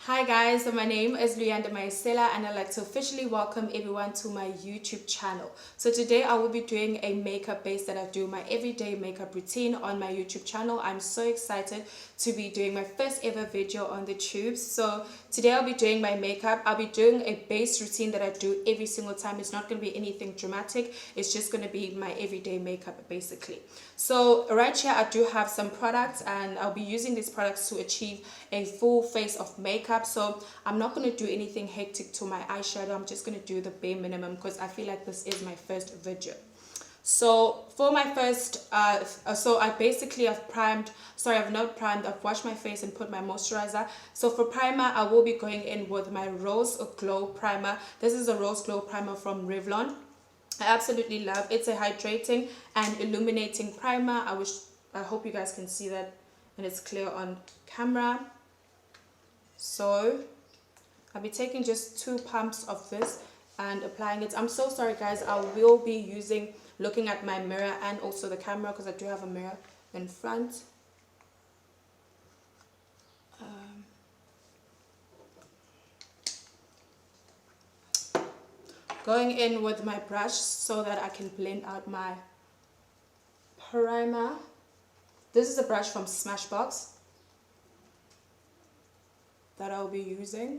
Hi guys, so my name is Luyanda Maisela and I'd like to officially welcome everyone to my YouTube channel. So today I will be doing a makeup base that I do my everyday makeup routine on my YouTube channel. I'm so excited to be doing my first ever video on the tubes. So today I'll be doing my makeup. I'll be doing a base routine that I do every single time. It's not going to be anything dramatic. It's just going to be my everyday makeup basically. So right here I do have some products and I'll be using these products to achieve a full face of makeup. So I'm not going to do anything hectic to my eyeshadow. I'm just going to do the bare minimum because I feel like this is my first video. So for my first so I basically have primed, sorry, I've not primed, I've washed my face and put my moisturizer. So for primer I will be going in with my Rose Glow primer. This is a Rose Glow primer from Revlon. I absolutely love it. It's a hydrating and illuminating primer. I hope you guys can see that and it's clear on camera. So I'll be taking just 2 pumps of this and applying it. I'm so sorry guys, I will be looking at my mirror and also the camera because I do have a mirror in front. Going in with my brush so that I can blend out my primer. This is a brush from Smashbox that I'll be using.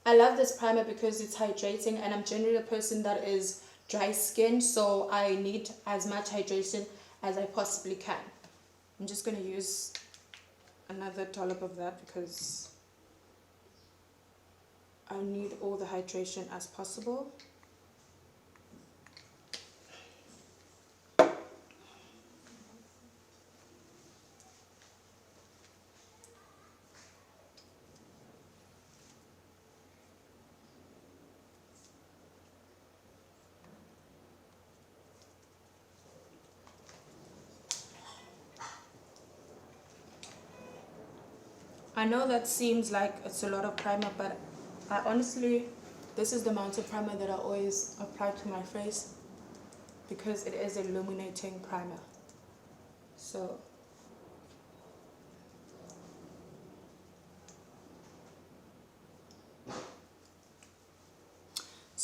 I love this primer because it's hydrating and I'm generally a person that is dry skin, so I need as much hydration as I possibly can. I'm just going to use another dollop of that because I need all the hydration as possible. I know that seems like it's a lot of primer, but I honestly, this is the amount of primer that I always apply to my face because it is an illuminating primer. So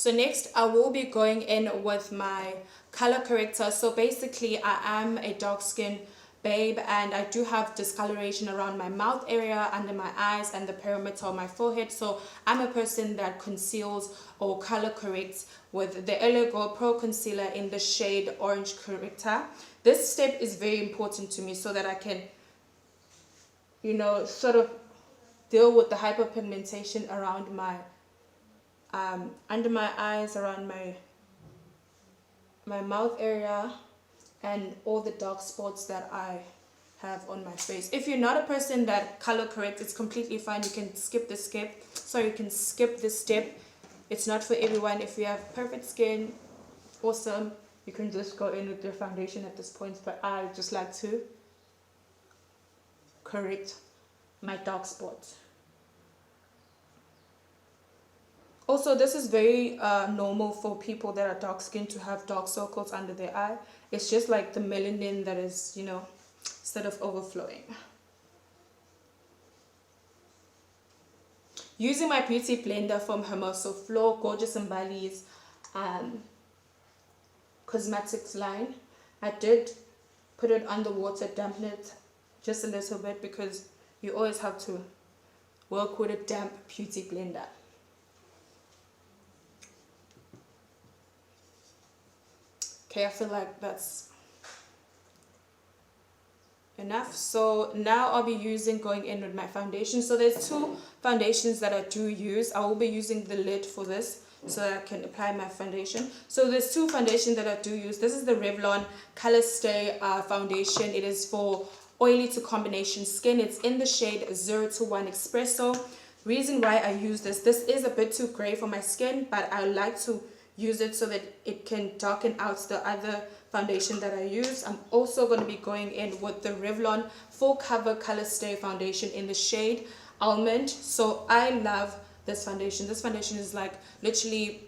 next I will be going in with my color corrector. So basically I am a dark skin babe and I do have discoloration around my mouth area, under my eyes and the perimeter of my forehead. So I'm a person that conceals or color corrects with the Go Pro Concealer in the shade Orange Corrector. This step is very important to me so that I can, you know, sort of deal with the hyperpigmentation around my under my eyes, around my mouth area and all the dark spots that I have on my face. If you're not a person that color corrects, it's completely fine. You can skip this step. You can skip this step. It's not for everyone. If you have perfect skin, awesome. You can just go in with your foundation at this point. But I just like to correct my dark spots. Also, this is very normal for people that are dark skinned to have dark circles under their eye. It's just like the melanin that is, you know, instead of overflowing. Using my beauty blender from Hermoso Floor, Gorgeous and Bali's cosmetics line. I did put it underwater, dampen it just a little bit because you always have to work with a damp beauty blender. Okay, I feel like that's enough. So now I'll be going in with my foundation. So there's 2 foundations that I do use. I will be using the lid for this so that I can apply my foundation. So there's 2 foundations that I do use. This is the Revlon Color Stay foundation. It is for oily to combination skin. It's in the shade 021 Espresso. Reason why I use this is a bit too gray for my skin, but I like to use it so that it can darken out the other foundation that I use. I'm also going to be going in with the Revlon Full Cover Color Stay foundation in the shade Almond. So I love this foundation. This foundation is like literally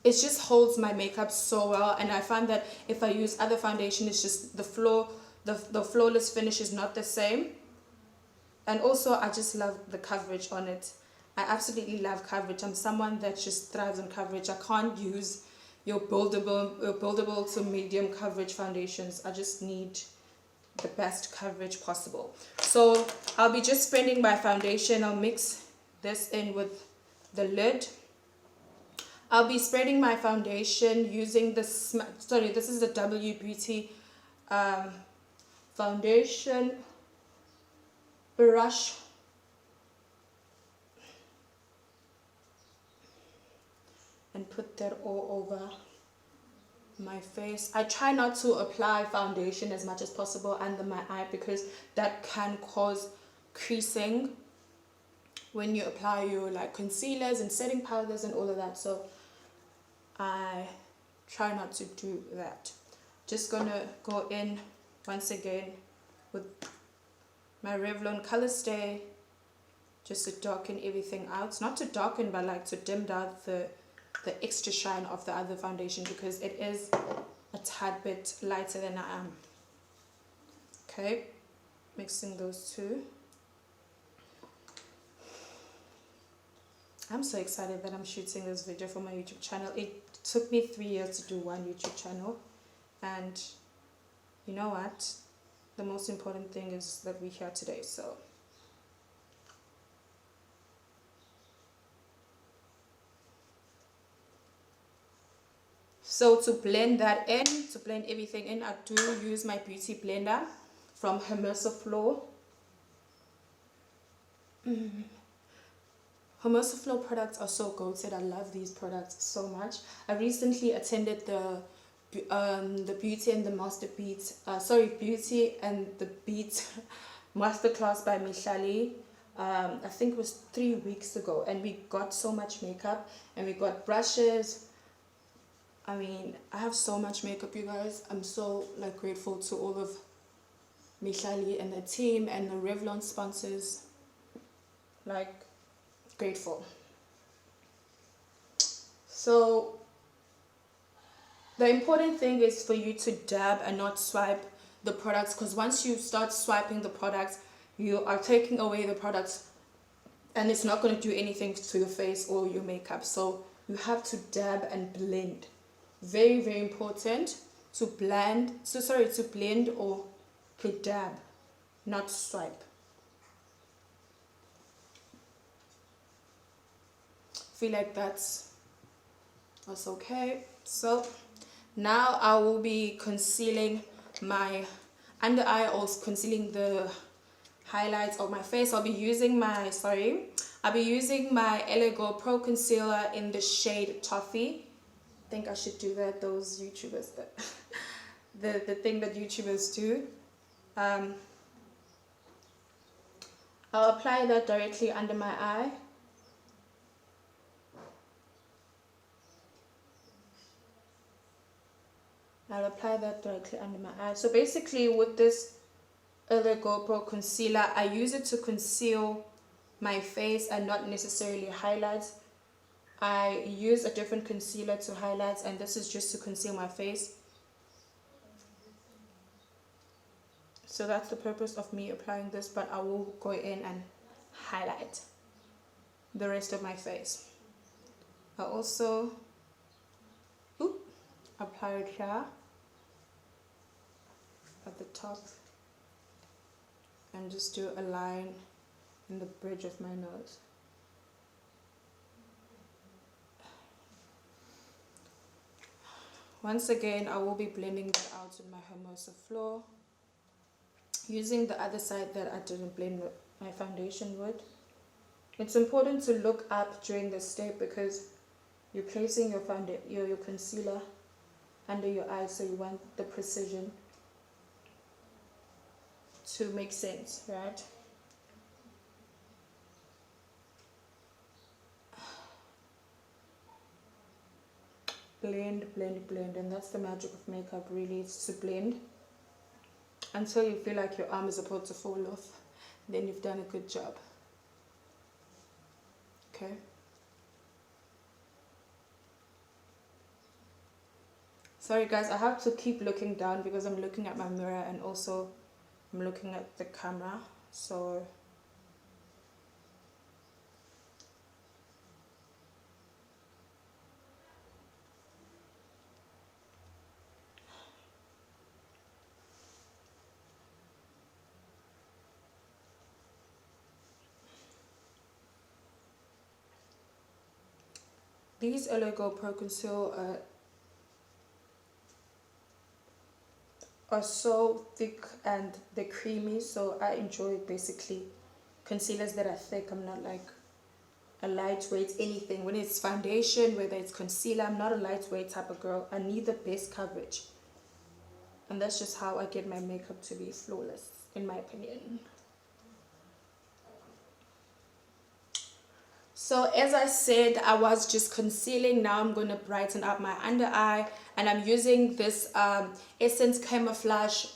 it just holds my makeup so well, and I find that if I use other foundation, it's just the flawless finish is not the same. And also I just love the coverage on it. I absolutely love coverage. I'm someone that just thrives on coverage. I can't use your buildable to medium coverage foundations. I just need the best coverage possible. So I'll be just spreading my foundation. I'll mix this in with the lid. I'll be spreading my foundation using this, sorry, this is the W Beauty foundation brush. And put that all over my face. I try not to apply foundation as much as possible under my eye because that can cause creasing when you apply your like concealers and setting powders and all of that. So I try not to do that. Just gonna go in once again with my Revlon Color Stay just to darken everything out. Not to darken, but like to dim down the extra shine of the other foundation because it is a tad bit lighter than I am. Okay, mixing those two. I'm so excited that I'm shooting this video for my YouTube channel. It took me 3 years to do one YouTube channel, and you know what? The most important thing is that we're here today. So to blend that in, to blend everything in, I do use my beauty blender from Flow. Flow products are so goated. I love these products so much. I recently attended the Beauty and the Master Beat, Beauty and the Beat masterclass by Michali. I think it was 3 weeks ago, and we got so much makeup and we got brushes. I mean, I have so much makeup, you guys. I'm so like grateful to all of Michali and the team and the Revlon sponsors. Like, grateful. So the important thing is for you to dab and not swipe the products, because once you start swiping the products, you are taking away the products and it's not going to do anything to your face or your makeup. So you have to dab and blend. Very, very important to blend. To blend or to dab, not swipe. Feel like that's okay. So now I will be concealing my under eye, or concealing the highlights of my face. I'll be using my Go Pro Concealer in the shade Toffee. I think I should do that. Those YouTubers that the thing that YouTubers do. I'll apply that directly under my eye. I'll apply that directly under my eye. So basically with this Go Pro Concealer, I use it to conceal my face and not necessarily highlight. I use a different concealer to highlight, and this is just to conceal my face. So that's the purpose of me applying this, but I will go in and highlight the rest of my face. I also apply it here at the top and just do a line in the bridge of my nose. Once again, I will be blending that out with my Flow, using the other side that I didn't blend my foundation with. It's important to look up during this step because you're placing your concealer under your eyes, so you want the precision to make sense, right? Blend, blend, blend, and that's the magic of makeup, really. It's to blend until you feel like your arm is about to fall off. Then you've done a good job. Okay. Sorry guys, I have to keep looking down because I'm looking at my mirror and also I'm looking at the camera. So these Go Pro Conceal are so thick and they're creamy, so I enjoy basically concealers that are thick. I'm not like a lightweight anything. When it's foundation, whether it's concealer, I'm not a lightweight type of girl. I need the best coverage, and that's just how I get my makeup to be flawless, in my opinion. So as I said, I was just concealing. Now I'm going to brighten up my under eye, and I'm using this Essence Camouflage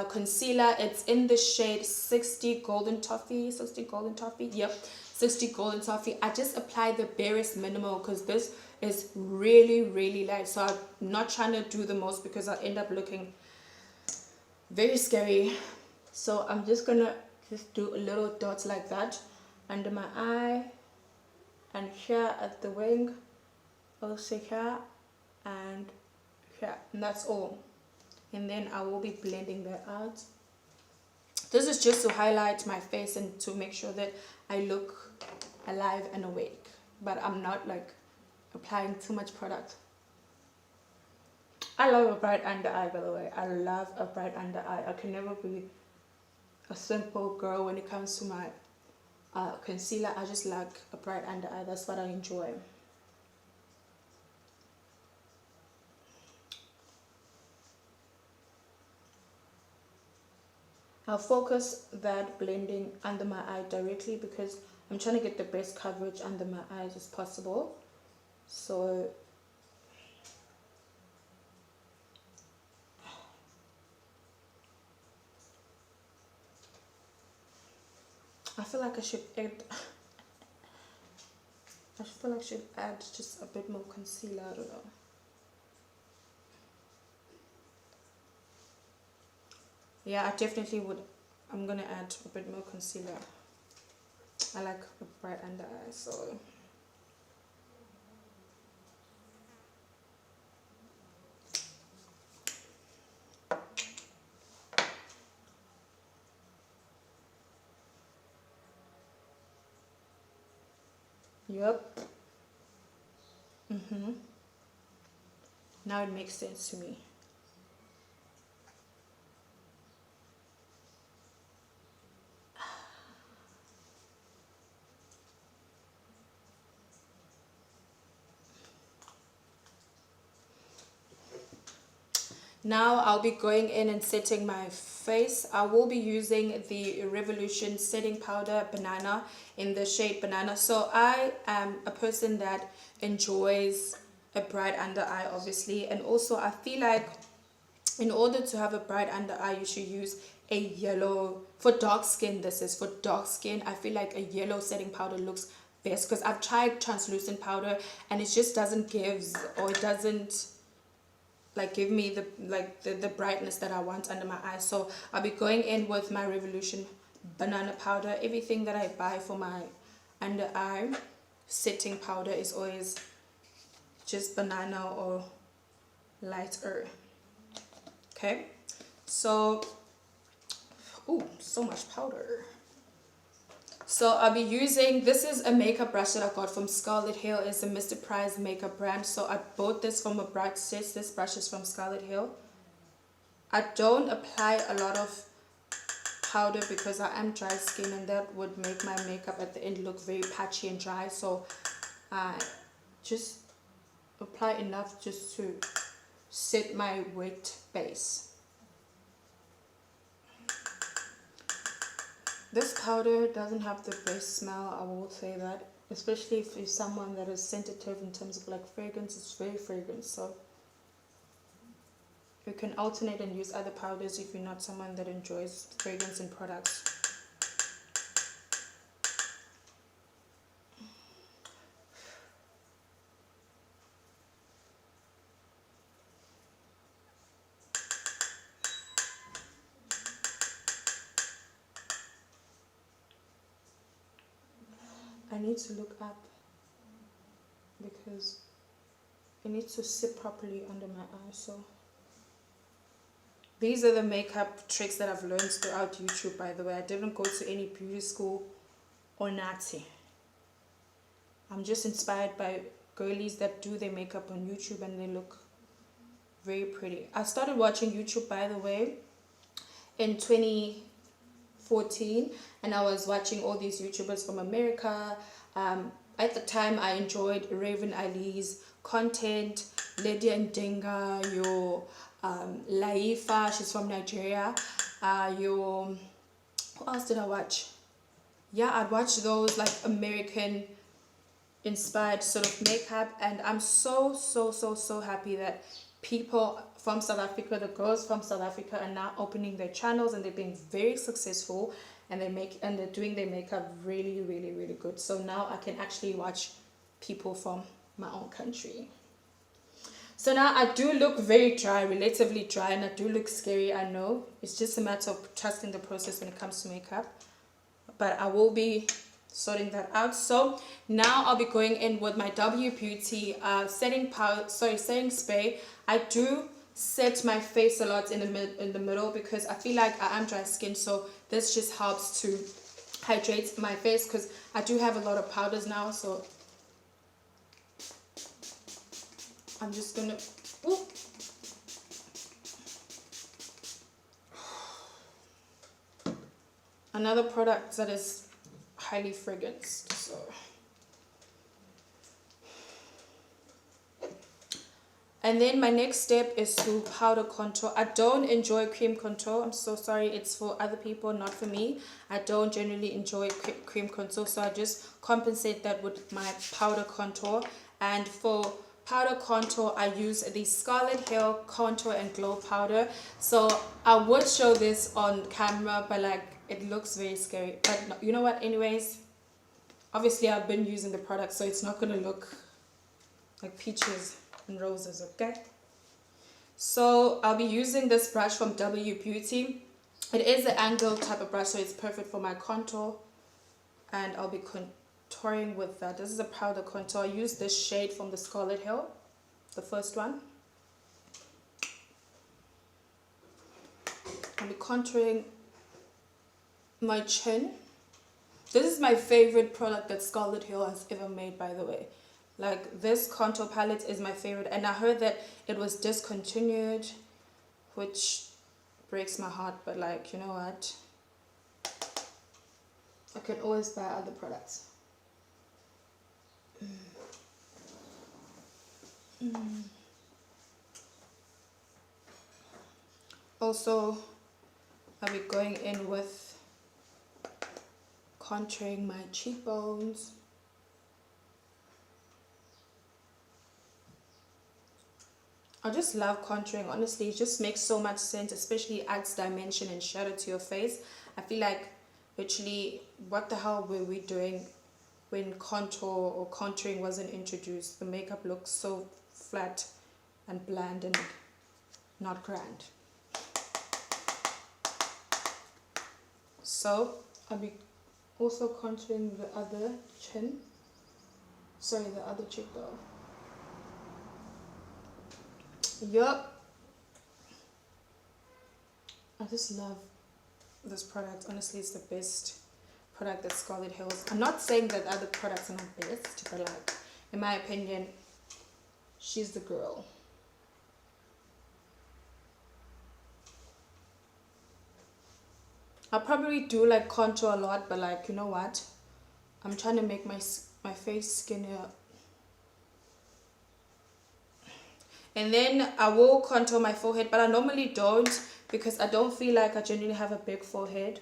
concealer. It's in the shade 60 Golden Toffee. 60 Golden Toffee, yep, 60 Golden Toffee. I just apply the barest minimal because this is really light, so I'm not trying to do the most because I'll end up looking very scary. So I'm just gonna do a little dots like that under my eye, and here at the wing, also here and here, and that's all. And then I will be blending that out. This is just to highlight my face and to make sure that I look alive and awake, but I'm not like applying too much product. I love a bright under eye, by the way. I love a bright under eye. I can never be a simple girl when it comes to my concealer. I just like a bright under eye. That's what I enjoy. I'll focus that blending under my eye directly because I'm trying to get the best coverage under my eyes as possible. So I feel like I should add just a bit more concealer. I don't know. Yeah, I definitely would. I'm gonna add a bit more concealer. I like a bright under eye, so yep. Now it makes sense to me. Now I'll be going in and setting my face. I will be using the Revolution setting powder Banana in the shade Banana. So I am a person that enjoys a bright under eye, obviously, and also I feel like in order to have a bright under eye you should use a yellow. For dark skin, this is for dark skin. I feel like a yellow setting powder looks best because I've tried translucent powder and it just doesn't give, or it doesn't like give me the brightness that I want under my eyes. So I'll be going in with my Revolution Banana powder. Everything that I buy for my under eye setting powder is always just banana or lighter. Okay, so so much powder. So I'll be using, this is a makeup brush that I got from Scarlett Hill. It's a Mr. Price makeup brand. So I bought this from a bright set. This brush is from Scarlett Hill. I don't apply a lot of powder because I am dry skin and that would make my makeup at the end look very patchy and dry. So I just apply enough just to set my wet base. This powder doesn't have the best smell, I will say that. Especially if you're someone that is sensitive in terms of like fragrance, it's very fragrant. So you can alternate and use other powders if you're not someone that enjoys fragrance in products. I need to look up because it needs to sit properly under my eye. So these are the makeup tricks that I've learned throughout YouTube, by the way. I didn't go to any beauty school or Nazi. I'm just inspired by girlies that do their makeup on YouTube and they look very pretty. I started watching YouTube, by the way, in 2014, and I was watching all these YouTubers from America. At the time, I enjoyed Raven Ali's content, Lydia Ndinga, your Laifa, she's from Nigeria, who else did I watch? Yeah, I'd watch those like American inspired sort of makeup, and I'm so happy that people from South Africa, the girls from South Africa, are now opening their channels and they're being very successful, and they're doing their makeup really good. So now I can actually watch people from my own country. So now I do look very dry, relatively dry, and I do look scary, I know. It's just a matter of trusting the process when it comes to makeup. But I will be sorting that out. So now I'll be going in with my W Beauty setting spray. I do set my face a lot in the middle because I feel like I am dry skin, so this just helps to hydrate my face because I do have a lot of powders now. So I'm just gonna another product that is highly fragranced. So and then my next step is to powder contour. I don't enjoy cream contour. I'm so sorry. It's for other people, not for me. I don't generally enjoy cream contour, so I just compensate that with my powder contour. And for powder contour, I use the Scarlett Hill Contour and Glow Powder. So I would show this on camera, but like it looks very scary. But no, you know what? Anyways, obviously I've been using the product, so it's not gonna look like peaches and roses, okay? So I'll be using this brush from W Beauty. It is an angled type of brush, so it's perfect for my contour, and I'll be contouring with that. This is a powder contour. I use this shade from the Scarlett Hill, the first one. I'll be contouring my chin. This is my favorite product that Scarlett Hill has ever made, by the way. Like, this contour palette is my favorite, and I heard that it was discontinued, which breaks my heart, but like, you know what, I can always buy other products. Also, I'll be going in with contouring my cheekbones. I just love contouring, honestly. It just makes so much sense, especially adds dimension and shadow to your face. I feel like literally, what the hell were we doing when contour or contouring wasn't introduced? The makeup looks so flat and bland and not grand. So I'll be also contouring the other chin, sorry, the other cheekbone. Yup. I just love this product. Honestly, it's the best product that Scarlett Hill's. I'm not saying that other products are not best, but like, in my opinion, she's the girl. I probably do like contour a lot, but like, you know what? I'm trying to make my face skinnier. And then I will contour my forehead, but I normally don't because I don't feel like I genuinely have a big forehead.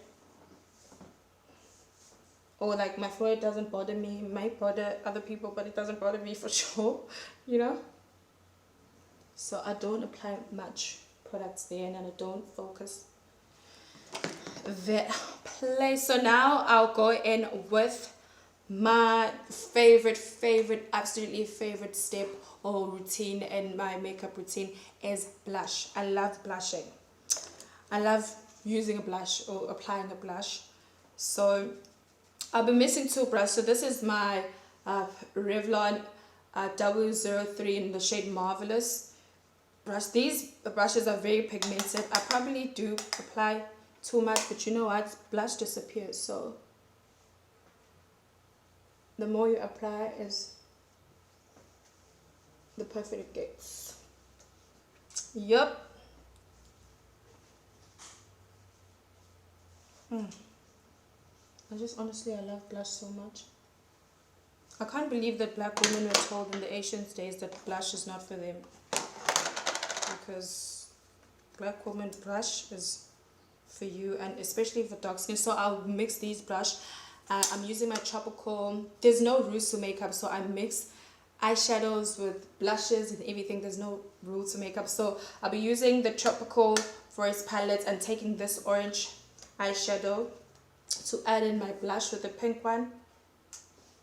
Or like my forehead doesn't bother me. It might bother other people, but it doesn't bother me for sure, you know? So I don't apply much products there, and I don't focus that place. So now I'll go in with my favorite, absolutely favorite step or routine in my makeup routine is blush. I love blushing. I love using a blush or applying a blush. So I'll be missing two brushes. So this is my Revlon 003 in the shade Marvelous brush. These brushes are very pigmented. I probably do apply too much, but you know what? Blush disappears. So the more you apply is the perfect it gets. Yup. I love blush so much. I can't believe that black women were told in the ancient days that blush is not for them. Because black woman blush is for you, and especially for dark skin. So I'll mix these blush. I'm using my tropical. There's no rules to makeup, so I mix eyeshadows with blushes and everything. There's no rule to makeup, so I'll be using the tropical forest palette and taking this orange eyeshadow to add in my blush with the pink one,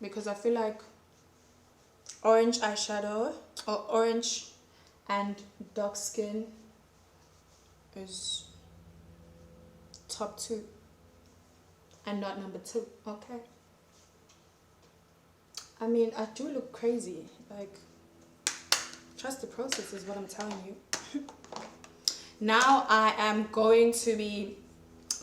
because I feel like orange eyeshadow or orange and dark skin is top 2 and not number 2. Okay, I mean, I do look crazy, like, trust the process is what I'm telling you. Now I am going to be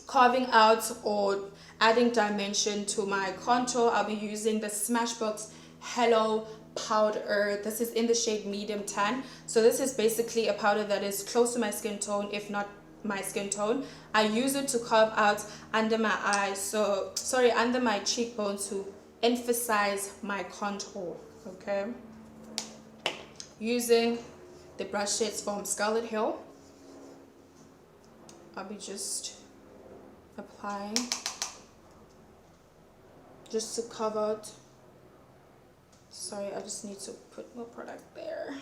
carving out or adding dimension to my contour. I'll be using the Smashbox Hello powder. This is in the shade medium tan. So this is basically a powder that is close to my skin tone, if not my skin tone. I use it to carve out under my eyes, so sorry, under my cheekbone, to emphasize my contour. Okay, using the brush shades from Scarlett Hill, I'll be just applying just to carve out. Sorry, I just need to put more product there.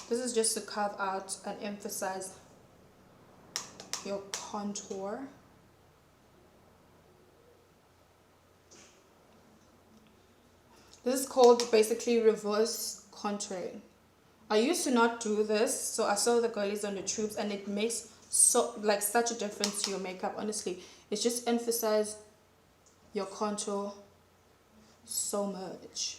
This is just to carve out and emphasize your contour. This is called basically reverse contouring. I used to not do this, so I saw the girlies on the tubes, and it makes such a difference to your makeup. Honestly, it's just emphasize your contour so much.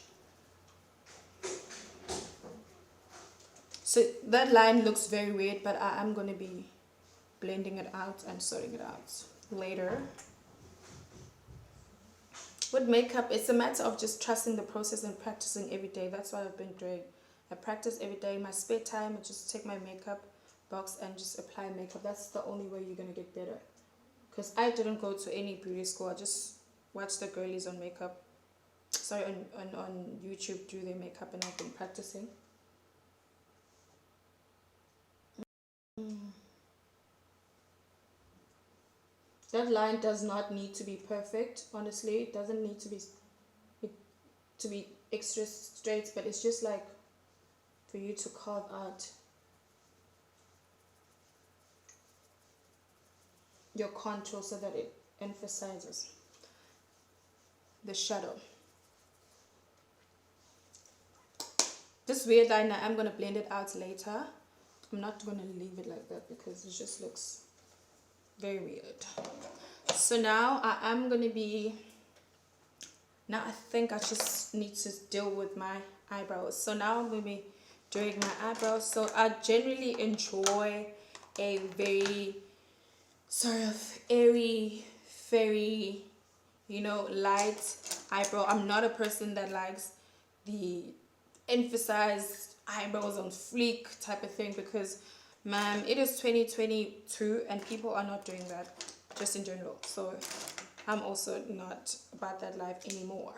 So that line looks very weird, but I am going to be blending it out and sorting it out later. With makeup, it's a matter of just trusting the process and practicing every day. That's what I've been doing. I practice every day. In my spare time, I just take my makeup box and just apply makeup. That's the only way you're going to get better. Because I didn't go to any beauty school. I just watched the girlies on makeup. Sorry, on YouTube do their makeup, and I've been practicing. That line does not need to be perfect. Honestly, it doesn't need to be extra straight, but it's just like for you to carve out your contour so that it emphasizes the shadow. This weird line, I'm going to blend it out later. I'm not going to leave it like that because it just looks very weird. So now I am going to be, now I think I just need to deal with my eyebrows. So now I'm going to be doing my eyebrows. So I generally enjoy a very sort of airy, fairy, you know, light eyebrow. I'm not a person that likes the emphasized eyebrows on fleek type of thing, because ma'am, it is 2022 and people are not doing that just in general. So I'm also not about that life anymore.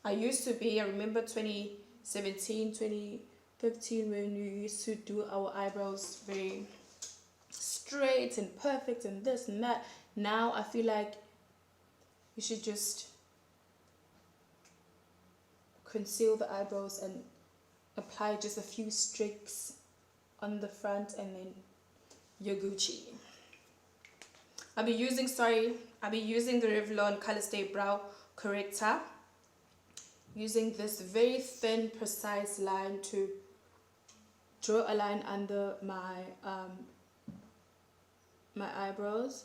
I used to be. I remember 2017, 2015 when we used to do our eyebrows very straight and perfect and this and that. Now I feel like you should just conceal the eyebrows and apply just a few streaks on the front, and then you're Gucci. I'll be using the Revlon Color Stay Brow Corrector, using this very thin, precise line to draw a line under my my eyebrows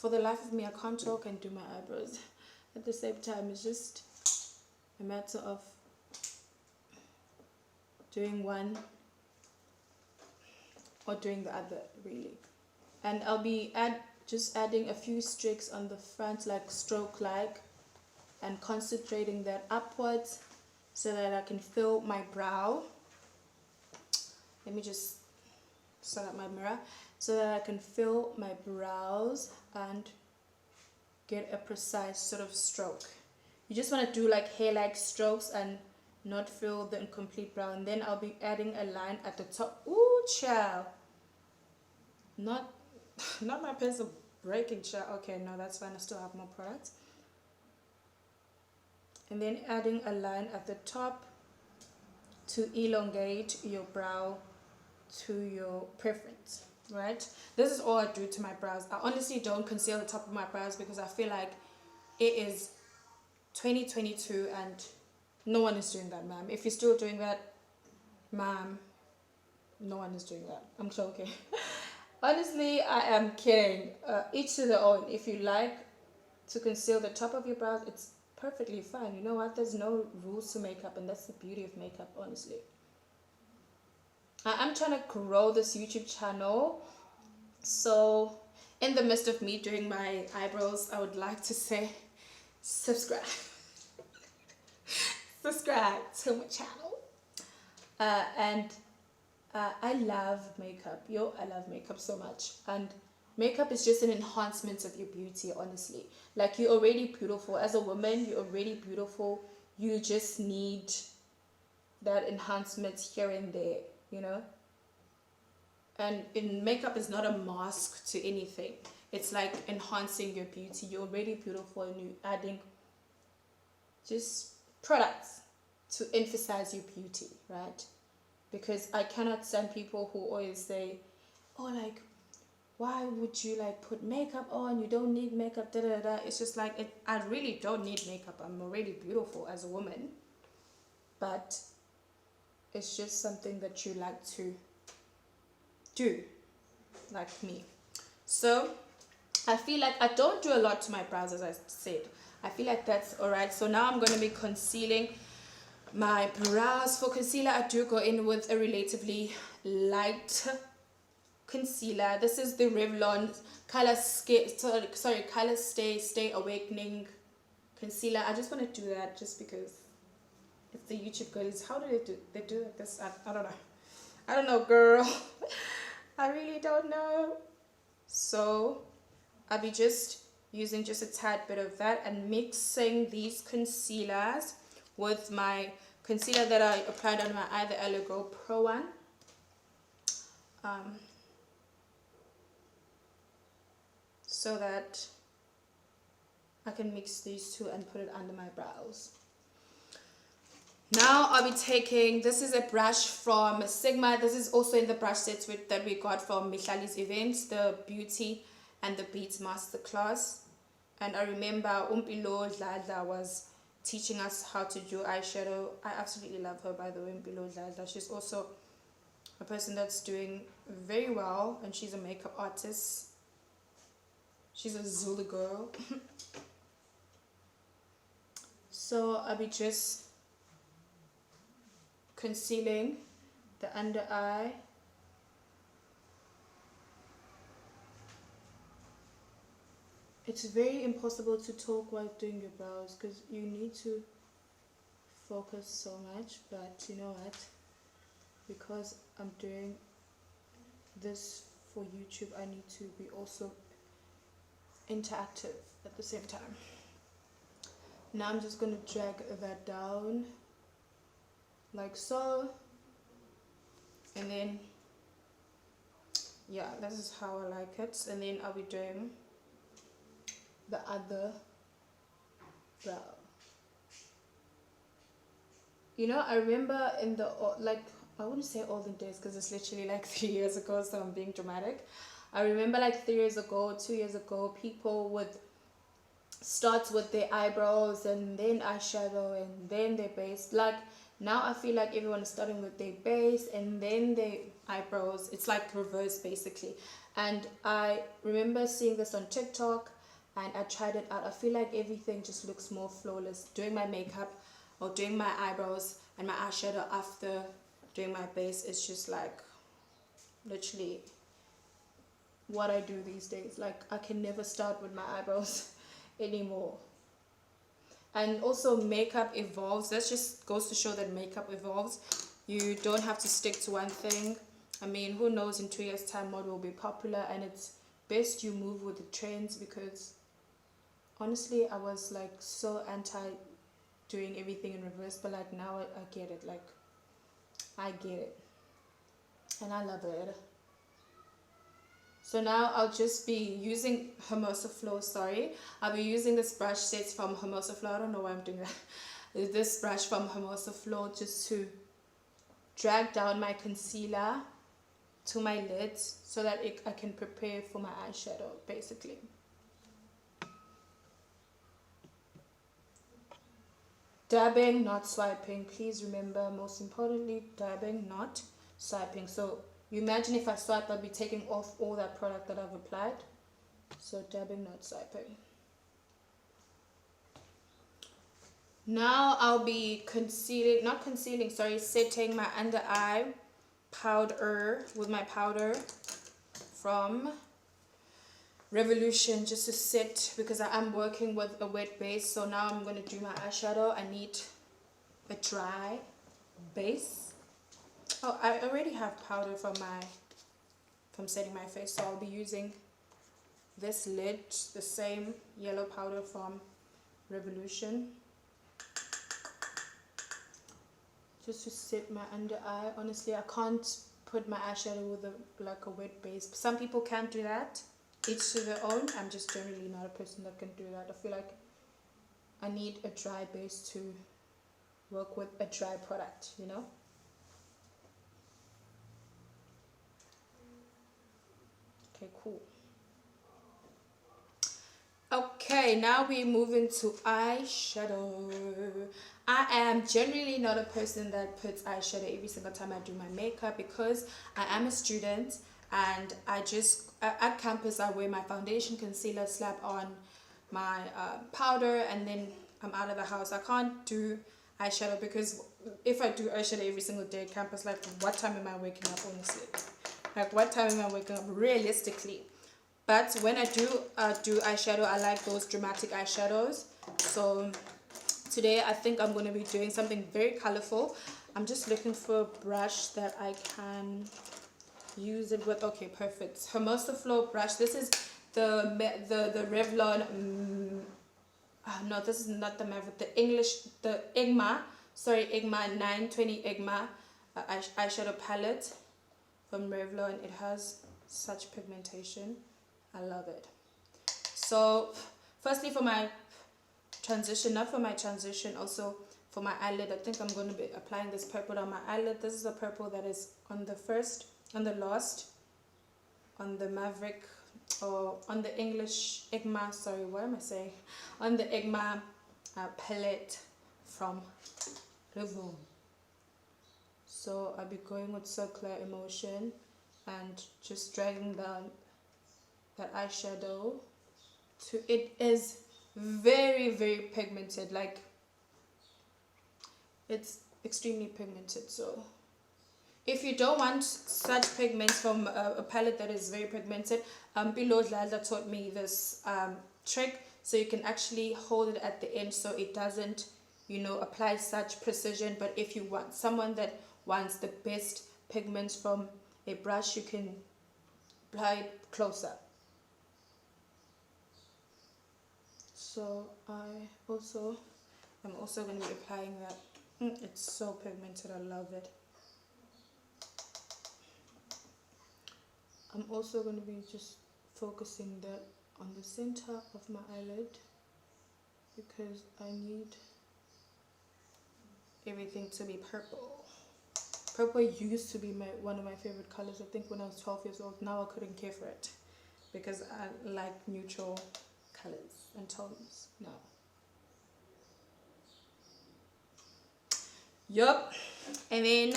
for the life of me, I can't talk and do my eyebrows at the same time. It's just a matter of doing one or doing the other, really. And I'll be just adding a few streaks on the front, like stroke like, and concentrating that upwards so that I can fill my brow. Let me just set up my mirror so that I can fill my brows and get a precise sort of stroke. You just want to do like hair-like strokes and not fill the incomplete brow. And then I'll be adding a line at the top. Ooh, child. Not my pencil breaking, child. Okay, no, that's fine. I still have more products. And then adding a line at the top to elongate your brow to your preference, right? This is all I do to my brows. I honestly don't conceal the top of my brows because I feel like it is 2022 and no one is doing that, ma'am. If you're still doing that, ma'am, no one is doing that. I'm joking. Honestly, I am kidding. Each to their own. If you like to conceal the top of your brows, it's perfectly fine. You know what? There's no rules to makeup, and that's the beauty of makeup, honestly. I'm trying to grow this YouTube channel, so in the midst of me doing my eyebrows, I would like to say subscribe. Subscribe to my channel. I love makeup. I love makeup so much. And makeup is just an enhancement of your beauty, honestly. Like, you're already beautiful. As a woman, you're already beautiful. You just need that enhancement here and there, you know. And makeup is not a mask to anything. It's like enhancing your beauty. You're already beautiful and you're adding just products to emphasize your beauty, right? Because I cannot stand people who always say, oh, like, why would you like put makeup on? You don't need makeup, da da da. It's just like, I really don't need makeup. I'm already beautiful as a woman. But it's just something that you like to do, like me. So I feel like I don't do a lot to my brows, as I said. I feel like that's alright. So now I'm going to be concealing my brows. For concealer, I do go in with a relatively light concealer. This is the Revlon Color Stay Awakening concealer. I just want to do that just because it's the YouTube girlies. How do they do this? I don't know. I don't know, girl. I really don't know. So I'll be just using just a tad bit of that and mixing these concealers with my concealer that I applied on my eye, the Aloe Pro one. So that I can mix these two and put it under my brows. Now I'll be taking, this is a brush from Sigma. This is also in the brush sets that we got from Mihlali's events, the Beauty and the Beats Masterclass. And I remember Umpilo Dladla was teaching us how to do eyeshadow. I absolutely love her, by the way, Umpilo Dladla. She's also a person that's doing very well, and she's a makeup artist. She's a Zulu girl. So I'll be just concealing the under eye. It's very impossible to talk while doing your brows because you need to focus so much, but you know what, because I'm doing this for YouTube, I need to be also interactive at the same time. Now I'm just going to drag that down like so, and then yeah, this is how I like it. And then I'll be doing the other brow. You know, I remember in the, like, I wouldn't say olden days because it's literally like 3 years ago, so I'm being dramatic. I remember like 3 years ago, 2 years ago, people would start with their eyebrows and then eyeshadow and then their base. Like, now I feel like everyone is starting with their base and then their eyebrows. It's like reverse, basically. And I remember seeing this on TikTok and I tried it out. I feel like everything just looks more flawless doing my makeup or doing my eyebrows and my eyeshadow after doing my base. It's just like literally what I do these days. Like I can never start with my eyebrows anymore. And also makeup evolves. That just goes to show that makeup evolves. You don't have to stick to one thing. I mean, who knows in 2 years time what will be popular, and it's best you move with the trends, because honestly I was like so anti doing everything in reverse, but like now I get it. Like I get it and I love it. So now I'll just be using Hermosa Flow, I'll be using this brush set from Hermosa Flow. I don't know why I'm doing that. This brush from Hermosa Flow just to drag down my concealer to my lids so that I can prepare for my eyeshadow basically. Dabbing, not swiping. Please remember, most importantly, dabbing, not swiping. So you imagine if I swipe, I'll be taking off all that product that I've applied. So dabbing, not swiping. Now I'll be setting my under eye powder with my powder from Revolution, just to set, because I am working with a wet base. So now I'm going to do my eyeshadow. I need a dry base. Oh, I already have powder from setting my face, so I'll be using this lid, the same yellow powder from Revolution, just to set my under eye. Honestly, I can't put my eyeshadow with a wet base. Some people can do that, each to their own. I'm just generally not a person that can do that. I feel like I need a dry base to work with a dry product, you know. Okay, cool. Okay, now we move into eyeshadow. I am generally not a person that puts eyeshadow every single time I do my makeup, because I am a student and at campus I wear my foundation, concealer, slap on my powder, and then I'm out of the house. I can't do eyeshadow, because if I do eyeshadow every single day at campus, like what time am I waking up, honestly? Like what time am I waking up realistically? But when I do eyeshadow, I like those dramatic eyeshadows. So today I think I'm going to be doing something very colorful. I'm just looking for a brush that I can use it with. Okay, perfect. Hermosa Flow brush. This is the Revlon. No, this is not the Maverick. The Engima. Sorry, Engima 920 Engima eyeshadow palette from Revlon. It has such pigmentation. I love it. So firstly, for my transition, also for my eyelid, I think I'm going to be applying this purple on my eyelid. This is the purple that is on the Maverick, or on the English Engima, sorry, what am I saying? On the Engima palette from Grwm. So I'll be going with circular emotion and just dragging down that eyeshadow to, it is very, very pigmented. Like it's extremely pigmented. So if you don't want such pigments from a palette that is very pigmented, below Lalda taught me this trick, so you can actually hold it at the end so it doesn't, you know, apply such precision. But if you want someone that wants the best pigments from a brush, you can apply it closer. So I'm also going to be applying that. It's so pigmented, I love it. I'm also going to be just focusing that on the center of my eyelid, because I need everything to be purple. Purple used to be one of my favorite colors, I think, when I was 12 years old. Now I couldn't care for it, because I like neutral colors and tones now. Yup. And then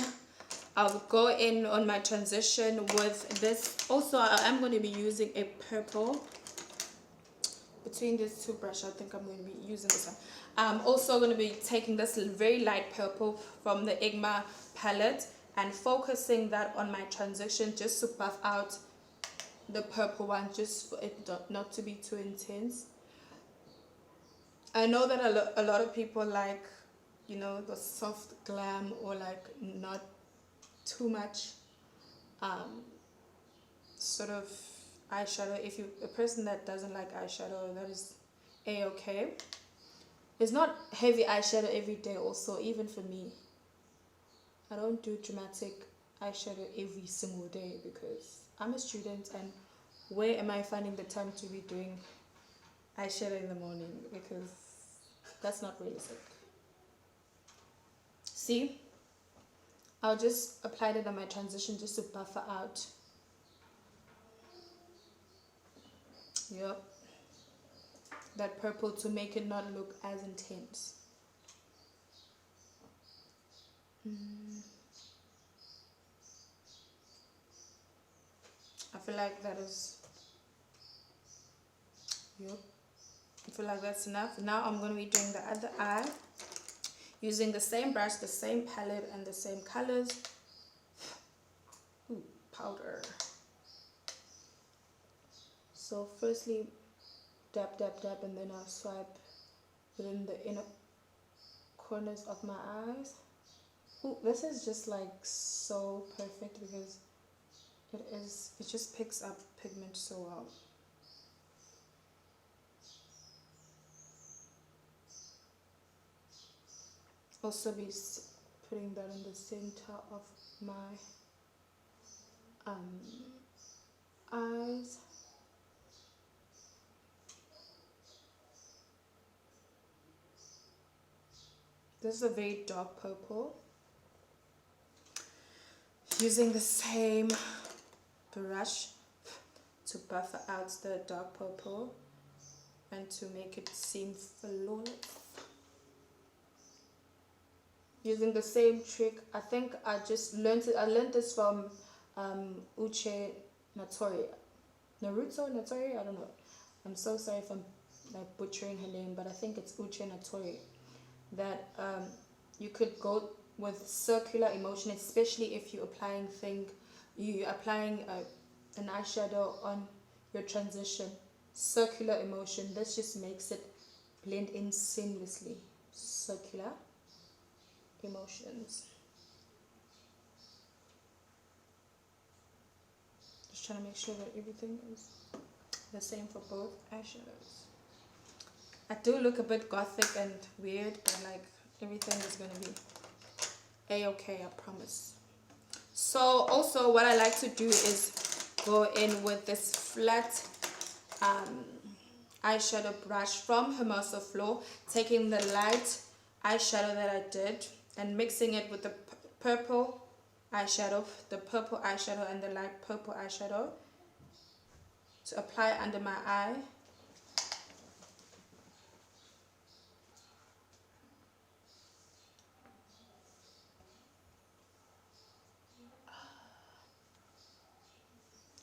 I'll go in on my transition with this. Also, I am going to be using a purple. Between these two brushes, I think I'm going to be using this one. I'm also going to be taking this very light purple from the Engima palette and focusing that on my transition just to buff out the purple one, just for it not to be too intense. I know that a lot of people like, you know, the soft glam or like not too much sort of eyeshadow. If you a person that doesn't like eyeshadow, that is a-okay. It's not heavy eyeshadow every day also, even for me. I don't do dramatic eyeshadow every single day because I'm a student, and where am I finding the time to be doing eyeshadow in the morning? Because that's not realistic. See, I'll just apply it on my transition just to buffer out. Yep, that purple to make it not look as intense. I feel like that is, yep, I feel like that's enough. Now I'm going to be doing the other eye using the same brush, the same palette, and the same colors. Ooh, powder. So firstly, dab, dab, dab, and then I'll swipe within the inner corners of my eyes. Ooh, this is just like so perfect because it just picks up pigment so well. Also be putting that in the center of my eyes. This is a very dark purple. Using the same brush to buffer out the dark purple and to make it seem flawless. Using the same trick, I think I just learned it. I learned this from Uche Natori. Naruto Natori? I don't know. I'm so sorry if I'm like butchering her name, but I think it's Uche Natori. That you could go with circular emotion, especially if you're applying an eyeshadow on your transition. Circular emotion, this just makes it blend in seamlessly. Circular emotions. Just trying to make sure that everything is the same for both eyeshadows. I do look a bit gothic and weird, but like everything is going to be a-okay, I promise. So also what I like to do is go in with this flat eyeshadow brush from Hermosa Floor, taking the light eyeshadow that I did and mixing it with the purple eyeshadow, and the light purple eyeshadow to apply under my eye.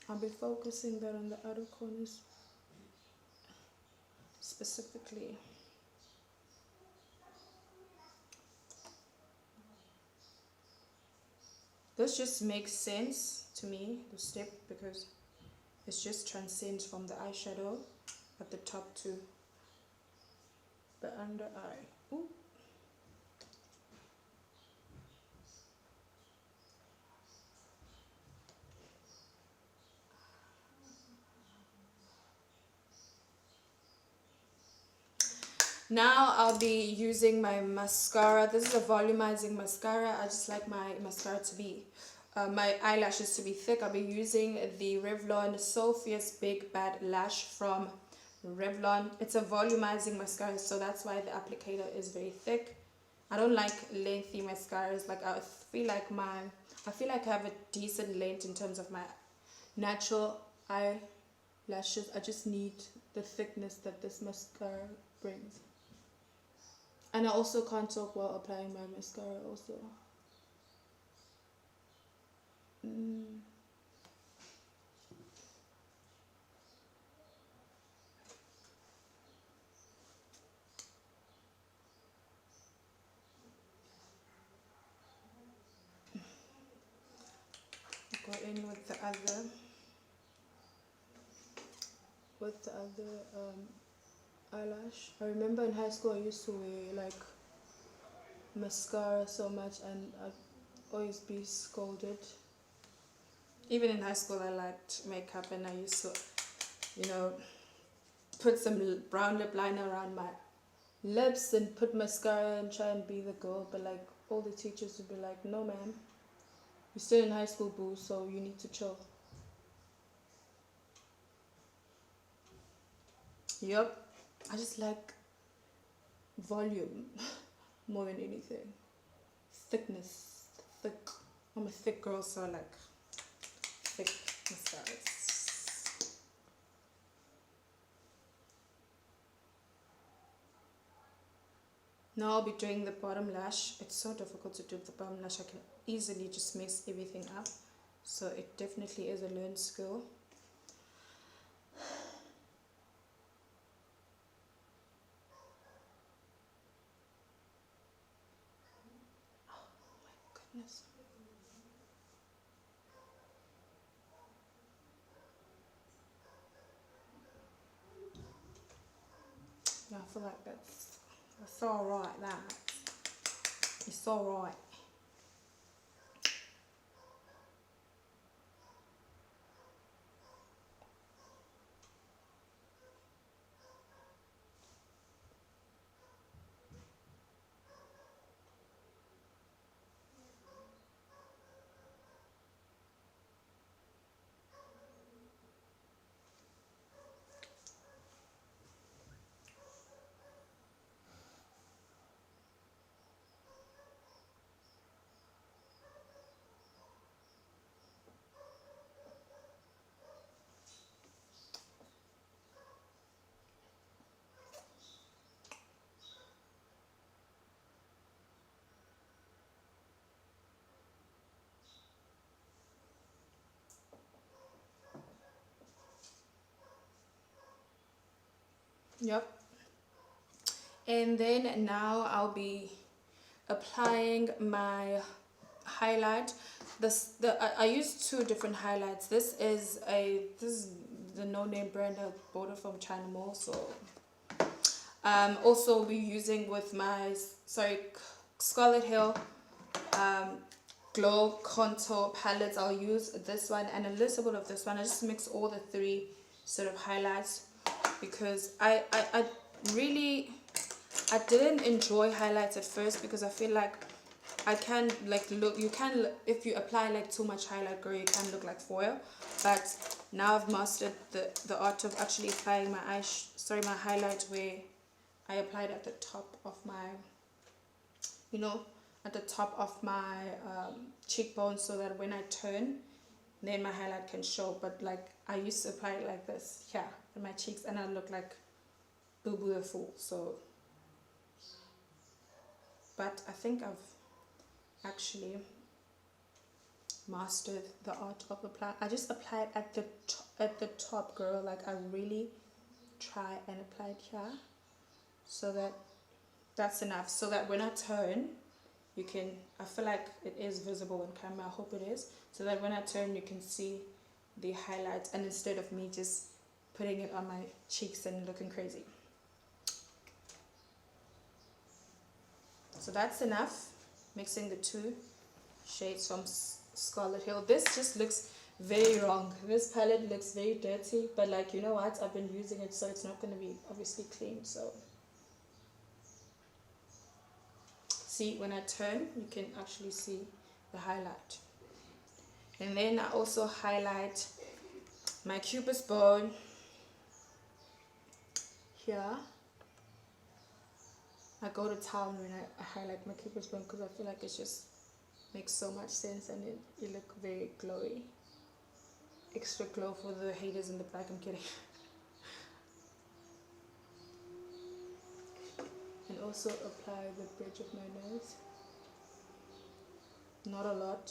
I'll be focusing that on the outer corners specifically. This just makes sense to me, the step, because it just transcends from the eyeshadow at the top to the under eye. Ooh. Now I'll be using my mascara. This is a volumizing mascara. I just like my mascara to be, my eyelashes to be thick. I'll be using the Revlon So Fierce Big Bad Lash from Revlon. It's a volumizing mascara, so that's why the applicator is very thick. I don't like lengthy mascaras. Like I feel like I have a decent length in terms of my natural eyelashes. I just need the thickness that this mascara brings. And I also can't talk while applying my mascara also. Mm. Go in with the other eyelash. I remember in high school I used to wear like mascara so much and I'd always be scolded. Even in high school I liked makeup and I used to, you know, put some brown lip liner around my lips and put mascara and try and be the girl, but like all the teachers would be like, no ma'am, you're still in high school, boo, so you need to chill. Yep, I just like volume more than anything. Thickness, thick. I'm a thick girl, so I like thick mascaras. Now I'll be doing the bottom lash. It's so difficult to do the bottom lash. I can easily just mess everything up. So it definitely is a learned skill. Oh my goodness. Yeah, I feel like that's alright, that. It's alright. Yep. And then now I'll be applying my highlight. I use two different highlights. This is the no-name brand. I bought it from China Mall. So also be using with my Scarlett Hill glow contour palettes. I'll use this one and a little bit of this one. I just mix all the three sort of highlights because I didn't enjoy highlights at first because I feel like I can if you apply like too much highlight, girl, you can look like foil. But now I've mastered the art of actually applying my my highlight where I applied at the top of my, at the top of my cheekbone, so that when I turn, then my highlight can show. But like I used to apply it like this, yeah, in my cheeks, and I look like Boo Boo the Fool. So, but I think I've actually mastered the art of applying. I just applied at the top, girl. Like I really try and apply it here, so that's enough. So that when I turn, you can. I feel like it is visible on camera. I hope it is. So that when I turn, you can see the highlights, and instead of me just putting it on my cheeks and looking crazy. So that's enough. Mixing the two shades from Scarlett Hill. This just looks very wrong. This palette looks very dirty, but like, you know what, I've been using it, so it's not going to be obviously clean. So see, when I turn, you can actually see the highlight. And then I also highlight my Cupid's bone here. I go to town when I highlight my Cupid's bone because I feel like it just makes so much sense, and you look very glowy. Extra glow for the haters in the back. I'm kidding. And also apply the bridge of my nose. Not a lot,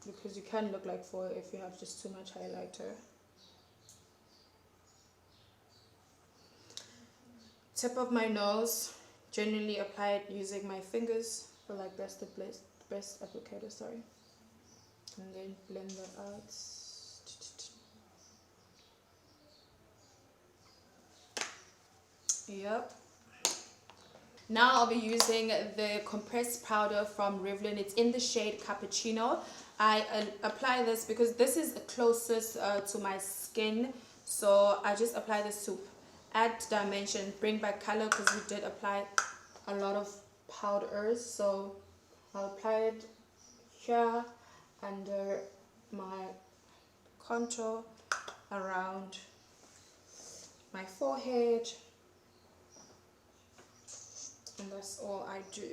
because you can look like foil if you have just too much highlighter. Tip of my nose, generally apply it using my fingers. I feel like that's the best applicator, sorry. And then blend that out. Yep. Now I'll be using the compressed powder from Revlon. It's in the shade Cappuccino. I apply this because this is closest to my skin. So I just apply this to add dimension, bring back color, because we did apply a lot of powders. So I'll apply it here under my contour, around my forehead. And that's all I do.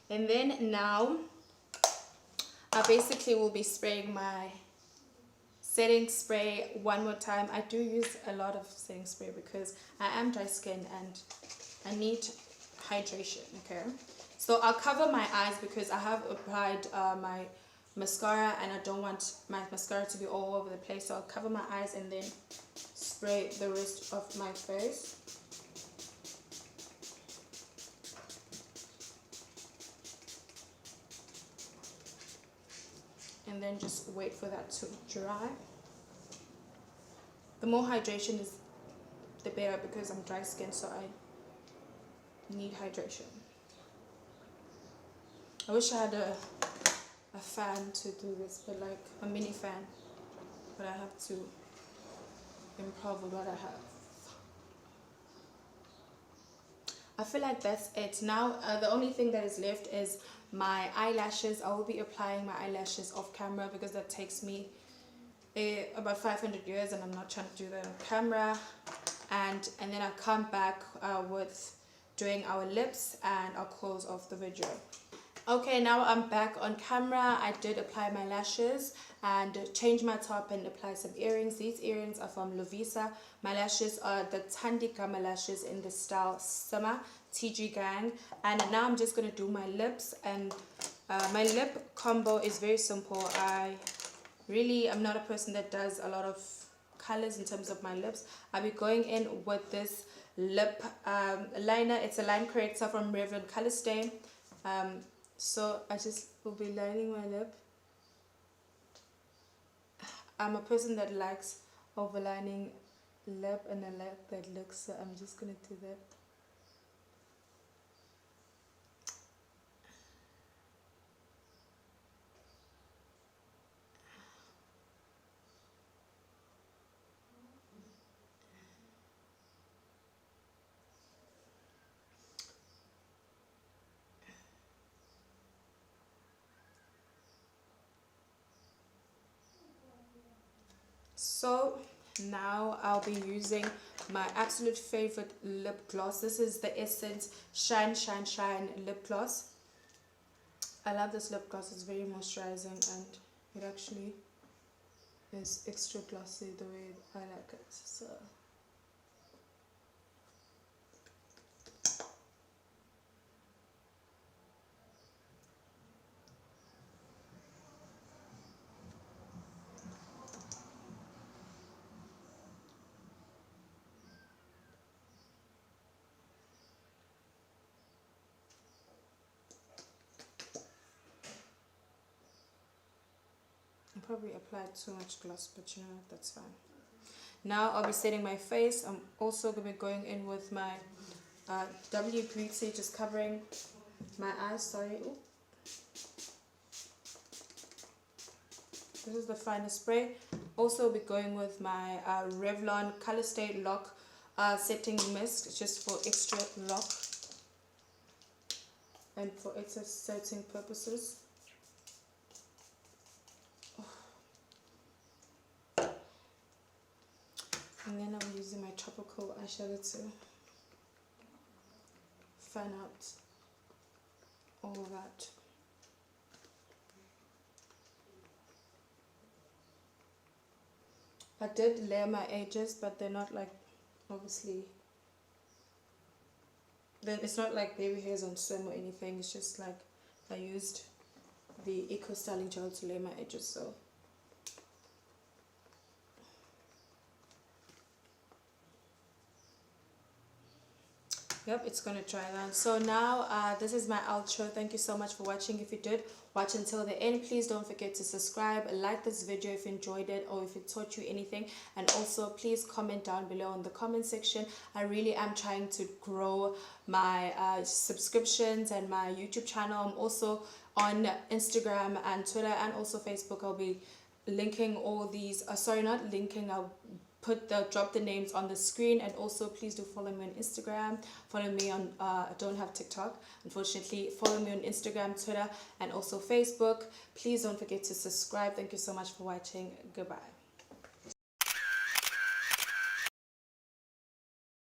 And then now I basically will be spraying my setting spray one more time. I do use a lot of setting spray because I am dry skin and I need hydration. Okay, so I'll cover my eyes because I have applied my mascara and I don't want my mascara to be all over the place. So I'll cover my eyes and then spray the rest of my face. And then just wait for that to dry. The more hydration is the better because I'm dry skin, so I need hydration. I wish I had a fan to do this, but like a mini fan, but I have to improv with what I have. I feel like that's it. Now the only thing that is left is my eyelashes. I will be applying my eyelashes off camera because that takes me about 500 years and I'm not trying to do that on camera. And then I'll come back with doing our lips and I'll close off the video. Okay, now I'm back on camera. I did apply my lashes and change my top and apply some earrings. These earrings are from Lovisa. My lashes are the Tandikama lashes in the style Summer TG Gang. And now I'm just going to do my lips. And my lip combo is very simple. I'm not a person that does a lot of colors in terms of my lips. I'll be going in with this lip liner. It's a line corrector from Revlon Color Stay. So I just will be lining my lip. I'm a person that likes overlining lip and I like that look, so I'm just gonna do that. So now I'll be using my absolute favorite lip gloss. This is the Essence Shine Shine Shine lip gloss. I love this lip gloss. It's very moisturizing and it actually is extra glossy the way I like it. So I probably applied too much gloss, but you know, that's fine. Now I'll be setting my face. I'm also going to be going in with my W Beauty, just covering my eyes. Sorry. Ooh. This is the finest spray. Also be going with my Revlon Color Stay Lock Setting Mist, just for extra lock and for extra setting purposes. And then I'm using my tropical eyeshadow to fan out all of that. I did layer my edges, but they're not like, obviously, Then it's not like baby hairs on swim or anything. It's just like I used the Eco Styling Gel to lay my edges. So yep, it's gonna dry down. So now this is my outro. Thank you so much for watching. If you did watch until the end, please don't forget to subscribe, like this video if you enjoyed it or if it taught you anything, and also please comment down below in the comment section. I really am trying to grow my subscriptions and my YouTube channel. I'm also on Instagram and Twitter and also Facebook. I'll be linking all these sorry, not linking, I'll drop the names on the screen. And also please do follow me on Instagram, follow me on I don't have TikTok unfortunately. Follow me on Instagram, Twitter and also Facebook. Please don't forget to subscribe. Thank you so much for watching. Goodbye.